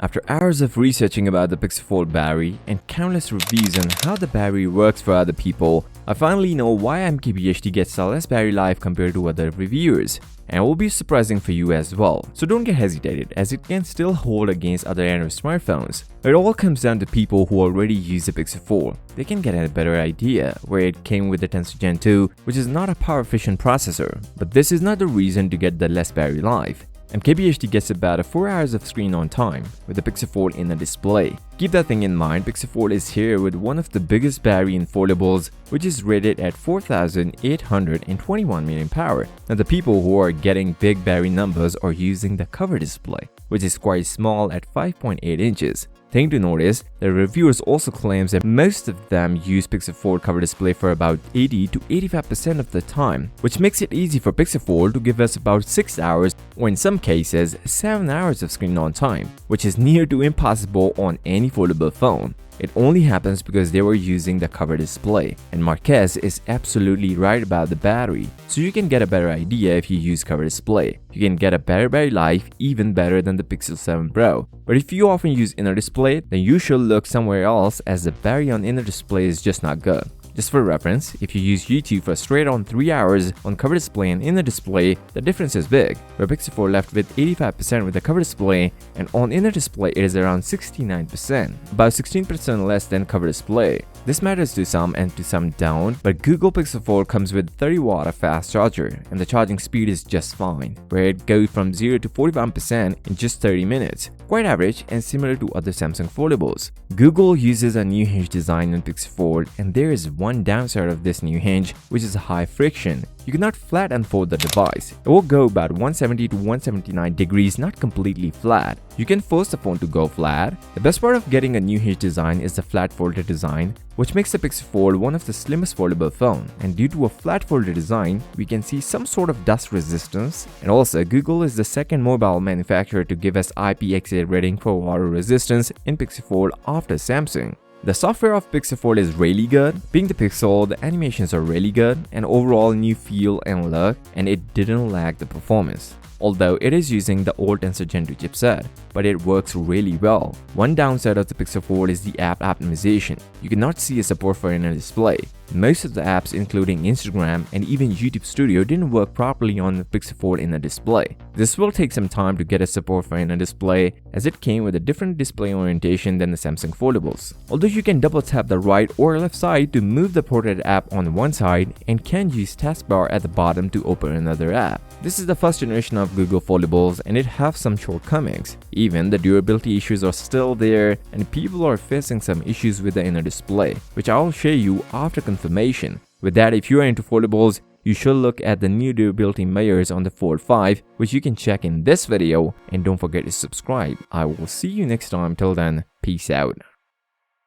After hours of researching about the Pixel Fold battery and countless reviews on how the battery works for other people, I finally know why DKHD gets a less battery life compared to other reviewers. And it will be surprising for you as well. So don't get hesitated, as it can still hold against other Android smartphones. It all comes down to people who already use the Pixel Fold. They can get a better idea, where it came with the Tensor Gen 2, which is not a power efficient processor. But this is not the reason to get the less battery life. DKHD gets about 4 hours of screen on time with the Pixel Fold in the display. Keep that thing in mind, Pixel Fold is here with one of the biggest battery in foldables, which is rated at 4821 mAh. Now the people who are getting big battery numbers are using the cover display, which is quite small at 5.8 inches. Thing to notice, the reviewers also claims that most of them use Pixel Fold cover display for about 80 to 85% of the time, which makes it easy for Pixel Fold to give us about 6 hours or in some cases 7 hours of screen on time, which is near to impossible on any foldable phone. It only happens because they were using the cover display, and Marquez is absolutely right about the battery, so you can get a better idea if you use cover display. You can get a better battery life, even better than the Pixel 7 Pro. But if you often use inner display, then you should look somewhere else, as the battery on inner display is just not good. Just for reference, if you use YouTube for straight on 3 hours on cover display and inner display, the difference is big, where Pixel 4 left with 85% with the cover display, and on inner display it is around 69%, about 16% less than cover display. This matters to some and to some don't, but Google Pixel 4 comes with 30W of fast charger, and the charging speed is just fine, where it goes from 0 to 41% in just 30 minutes, quite average and similar to other Samsung foldables. Google uses a new hinge design on Pixel 4, and there is one downside of this new hinge, which is high friction. You cannot flat unfold the device. It will go about 170 to 179 degrees, not completely flat. You can force the phone to go flat. The best part of getting a new hinge design is the flat folded design, which makes the Pixel Fold one of the slimmest foldable phone. And due to a flat folded design, we can see some sort of dust resistance. And also, Google is the second mobile manufacturer to give us IPX8 rating for water resistance in Pixel Fold after Samsung. The software of Pixel Fold is really good. Being the Pixel, the animations are really good, and overall new feel and look, and it didn't lag the performance. Although it is using the old Tensor Gen 2 chipset, but it works really well. One downside of the Pixel Fold is the app optimization. You cannot see a support for inner display. Most of the apps, including Instagram and even YouTube Studio, didn't work properly on the Pixel Fold inner display. This will take some time to get a support for inner display, as it came with a different display orientation than the Samsung foldables. Although you can double tap the right or left side to move the portrait app on one side, and can use taskbar at the bottom to open another app. This is the first generation of Google foldables, and it has some shortcomings. Even the durability issues are still there, and people are facing some issues with the inner display, which I will share you after confirmation. With that, if you are into foldables, you should look at the new durability measures on the Fold 5, which you can check in this video, and don't forget to subscribe. I will see you next time. Till then, peace out.